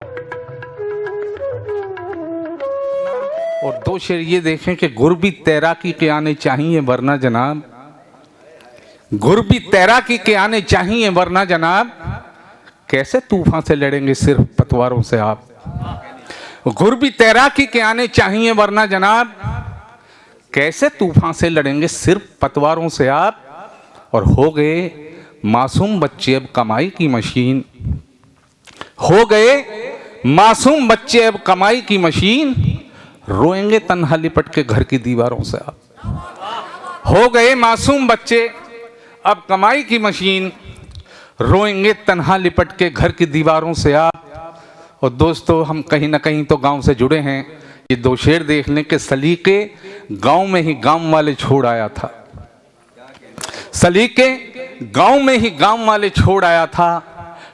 और दो शेर ये देखें कि गुर भी तैराकी के आने चाहिए वरना जनाब, गुर भी तैराकी के आने चाहिए वरना जनाब, कैसे तूफान से लड़ेंगे सिर्फ पतवारों से आप। गुर भी तैराकी के आने चाहिए वरना जनाब, कैसे तूफान से लड़ेंगे सिर्फ पतवारों से आप। और हो गए मासूम बच्चे अब कमाई की मशीन, हो गए मासूम बच्चे अब कमाई की मशीन, रोएंगे तन्हा लिपट के घर की दीवारों से आप। हो गए मासूम बच्चे अब कमाई की मशीन, रोएंगे तन्हा लिपट के घर की दीवारों से आप। और दोस्तों हम कहीं ना कहीं तो गांव से जुड़े हैं, ये दो शेर देख लें कि सलीके गांव में ही गांव वाले छोड़ आया था, सलीके गांव में ही गांव वाले छोड़ आया था,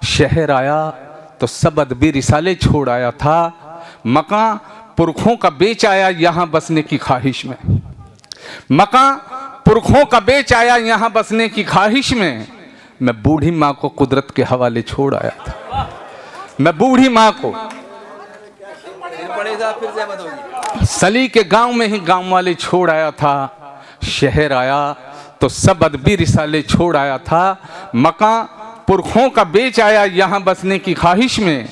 शहर आया तो सब अदबी रिसाले छोड़ आया था, मकान पुरखों का बेच आया यहाँ बसने की ख्वाहिश में, मकान पुरखों का बेच आया यहाँ बसने की ख्वाहिश में, मैं बूढ़ी माँ को कुदरत के हवाले छोड़ आया था, मैं बूढ़ी माँ को। सली के गांव में ही गांव वाले छोड़ आया था, शहर आया तो सब अदबी रिसाले छोड़ आया था, मकान पुरखों का बेच आया यहाँ बसने की ख्वाहिश में,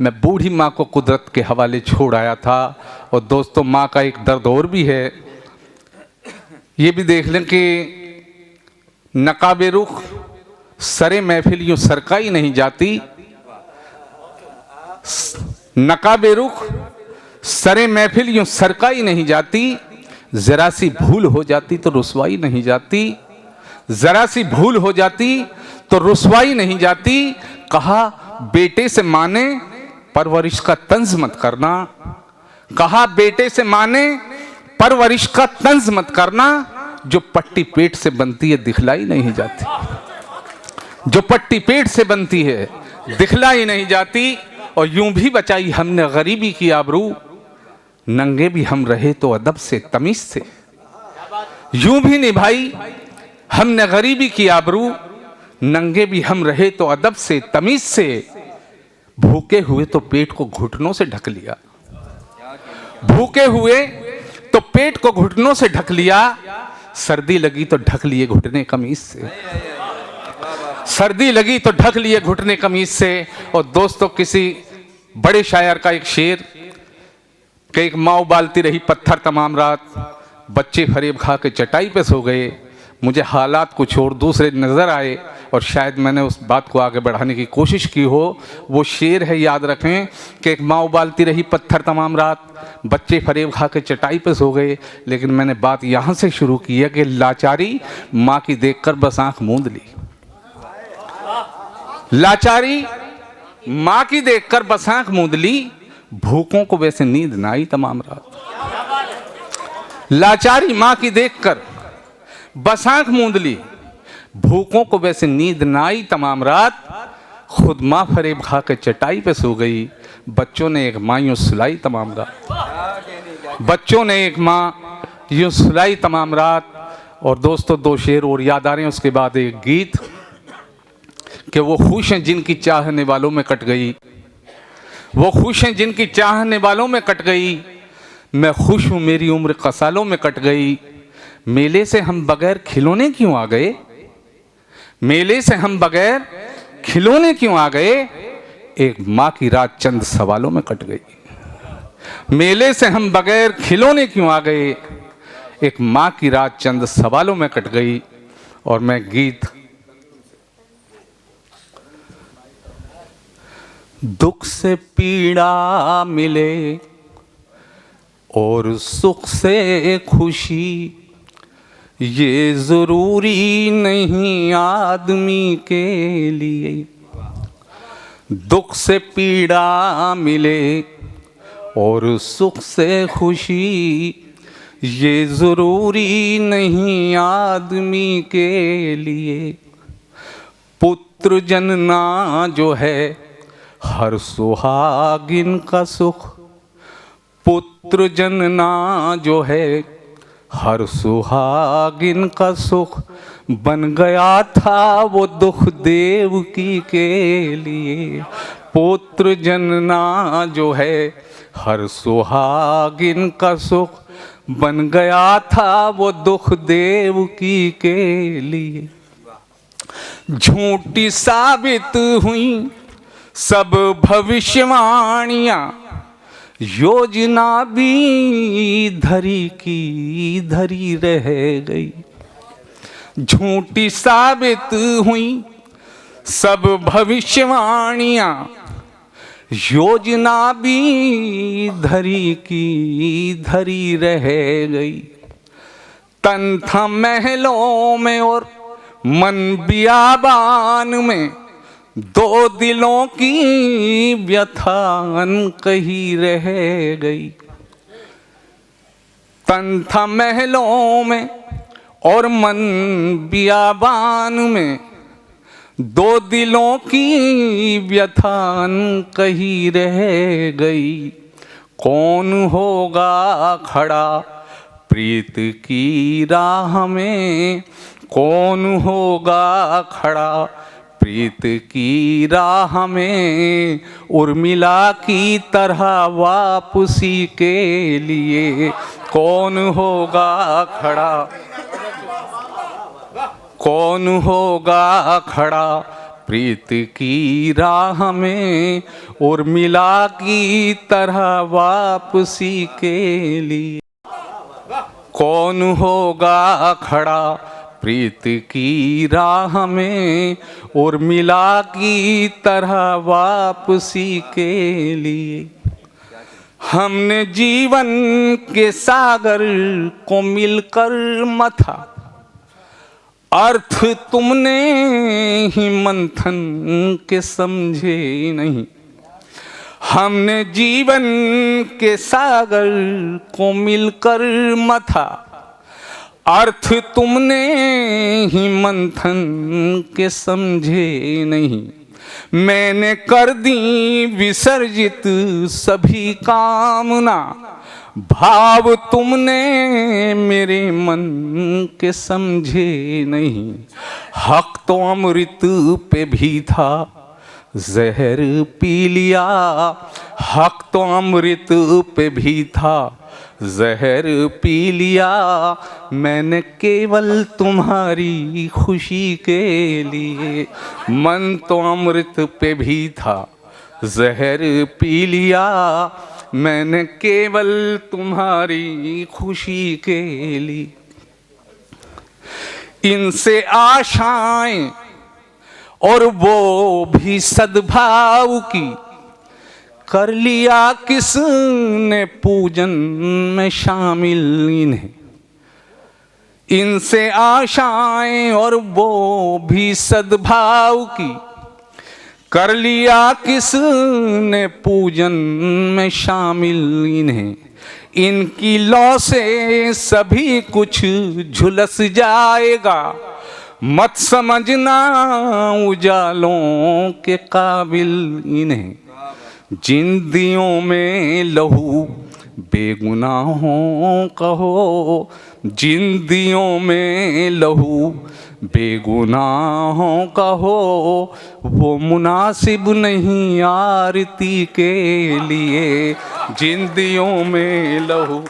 मैं बूढ़ी माँ को कुदरत के हवाले छोड़ आया था। और दोस्तों माँ का एक दर्द और भी है, ये भी देख लें कि नकाबे रुख सरे महफिल यूं सरकाई नहीं जाती, नकाबे रुख सरे महफिल यूं सरकाई नहीं जाती, जरा सी भूल हो जाती तो रुसवाई नहीं जाती, जरा सी भूल हो जाती तो रुसवाई नहीं जाती। कहा बेटे से माने परवरिश का तंज मत करना, कहा बेटे से माने परवरिश का तंज मत करना, जो पट्टी पेट से बनती है दिखलाई नहीं जाती, जो पट्टी पेट से बनती है दिखलाई नहीं जाती। और यूं भी बचाई हमने गरीबी की आबरू, नंगे भी हम रहे तो अदब से तमीज से, यूं भी निभाई हमने गरीबी की आबरू, नंगे भी हम रहे तो अदब से तमीज से, भूखे हुए तो पेट को घुटनों से ढक लिया, भूखे हुए तो पेट को घुटनों से ढक लिया, सर्दी लगी तो ढक लिए घुटने कमीज से, सर्दी लगी तो ढक लिए घुटने कमीज से। और दोस्तों किसी बड़े शायर का एक शेर कि एक माँ उबालती रही पत्थर तमाम रात, बच्चे फरेब खा के चटाई पे सो गए, मुझे हालात कुछ और दूसरे नज़र आए और शायद मैंने उस बात को आगे बढ़ाने की कोशिश की हो। वो शेर है, याद रखें कि एक माँ उबालती रही पत्थर तमाम रात, बच्चे फरेब खा के चटाई पे सो गए, लेकिन मैंने बात यहाँ से शुरू की है कि लाचारी माँ की देखकर बस आँख मूंद ली, लाचारी माँ की देखकर बस आँख मूंद ली, भूखों को वैसे नींद ना आई तमाम रात, लाचारी माँ की देखकर बस आँख मूंद ली, भूखों को वैसे नींद ना आई तमाम रात, खुद माँ फरेब खा के चटाई पे सो गई, बच्चों ने एक माँ यूं सुलाई तमाम रात, बच्चों ने एक माँ यूं सुलाई तमाम रात। और दोस्तों दो शेर और याद आ रहे हैं, उसके बाद एक गीत कि वो खुश हैं जिनकी चाहने वालों में कट गई, वो खुश हैं जिनकी चाहने वालों में कट गई, मैं खुश हूँ मेरी उम्र कसालों में कट गई, मेले से हम बगैर खिलौने क्यों आ गए, मेले से हम बगैर खिलौने क्यों आ गए, एक माँ की रात चंद सवालों में कट गई, मेले से हम बगैर खिलौने क्यों आ गए, एक माँ की रात चंद सवालों में कट गई। और मैं गीत दुख से पीड़ा मिले और सुख से खुशी, ये जरूरी नहीं आदमी के लिए, दुख से पीड़ा मिले और सुख से खुशी, ये जरूरी नहीं आदमी के लिए, पुत्र जनना जो है हर सुहागिन का सुख, पुत्र जनना जो है हर सुहागिन का सुख, बन गया था वो दुख देवकी के लिए, पुत्र जनना जो है हर सुहागिन का सुख बन गया था वो दुख देवकी के लिए। झूठी साबित हुई सब भविष्यवाणियां, योजना भी धरी की धरी रह गई। झूठी साबित हुई सब भविष्यवाणियां, योजना भी धरी की धरी रह गई। तन था महलों में और मन बियाबान में, दो दिलों की व्यथा अनकही रह गई। तन था महलों में और मन बियाबान में, दो दिलों की व्यथा अनकही रह गई। कौन होगा खड़ा प्रीत की राह में, कौन होगा खड़ा प्रीत की राह में, उर्मिला की तरह वापसी के लिए। कौन होगा खड़ा, कौन होगा खड़ा प्रीत की राह में, उर्मिला की तरह वापसी के लिए। कौन होगा खड़ा प्रीत की राह में, उर्मिला की तरह वापसी के लिए। हमने जीवन के सागर को मिलकर मथा, अर्थ तुमने ही मंथन के समझे नहीं। हमने जीवन के सागर को मिलकर मथा, अर्थ तुमने ही मंथन के समझे नहीं। मैंने कर दी विसर्जित सभी कामना, भाव तुमने मेरे मन के समझे नहीं। हक तो अमृत पे भी था, जहर पी लिया। हक तो अमृत पे भी था, जहर पी लिया। मैंने केवल तुम्हारी खुशी के लिए। मन तो अमृत पे भी था, जहर पी लिया। मैंने केवल तुम्हारी खुशी के लिए। इनसे आशाएं और वो भी सद्भाव की, कर लिया किसने पूजन में शामिल इन्हें। इनसे आशाएं और वो भी सद्भाव की, कर लिया किसने पूजन में शामिल इन्हें। इनकी लौ से सभी कुछ झुलस जाएगा, मत समझना उजालों के काबिल इन्हें। जिन दियों में लहू बेगुनाहों का हो, जिन दियों में लहू बेगुनाहों का हो, वो मुनासिब नहीं आरती के लिए। जिन दियों में लहू,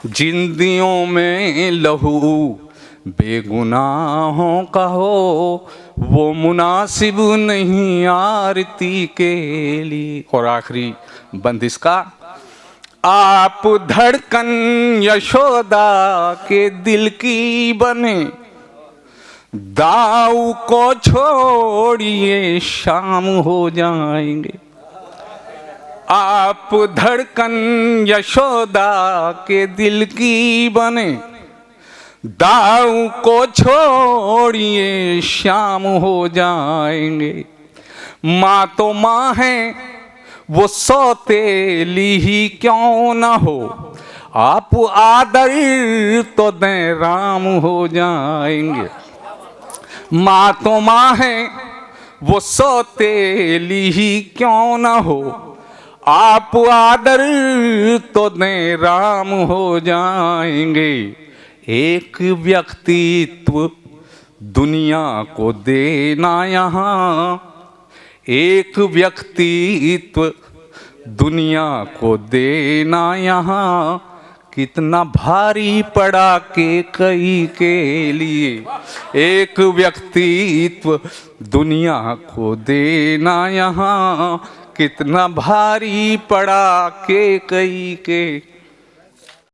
जिन दियों में लहू बेगुनाहों का हो, वो मुनासिब नहीं आरती के लिए। और आखिरी बंदिश का, आप धड़कन यशोदा के दिल की बने, दाऊ को छोड़िए शाम हो जाएंगे। आप धड़कन यशोदा के दिल की बने, दाऊ को छोड़िए शाम हो जाएंगे। माँ तो माँ है वो सौतेली ही क्यों न हो, आप आदर तो दें राम हो जाएंगे। माँ तो माँ है वो सौतेली ही क्यों न हो, आप आदर तो दें राम हो जाएंगे। एक व्यक्तित्व दुनिया को देना यहाँ, एक व्यक्तित्व दुनिया को देना यहाँ कितना भारी पड़ा कैकई के लिए। एक व्यक्तित्व दुनिया को देना यहाँ कितना भारी पड़ा कैकई के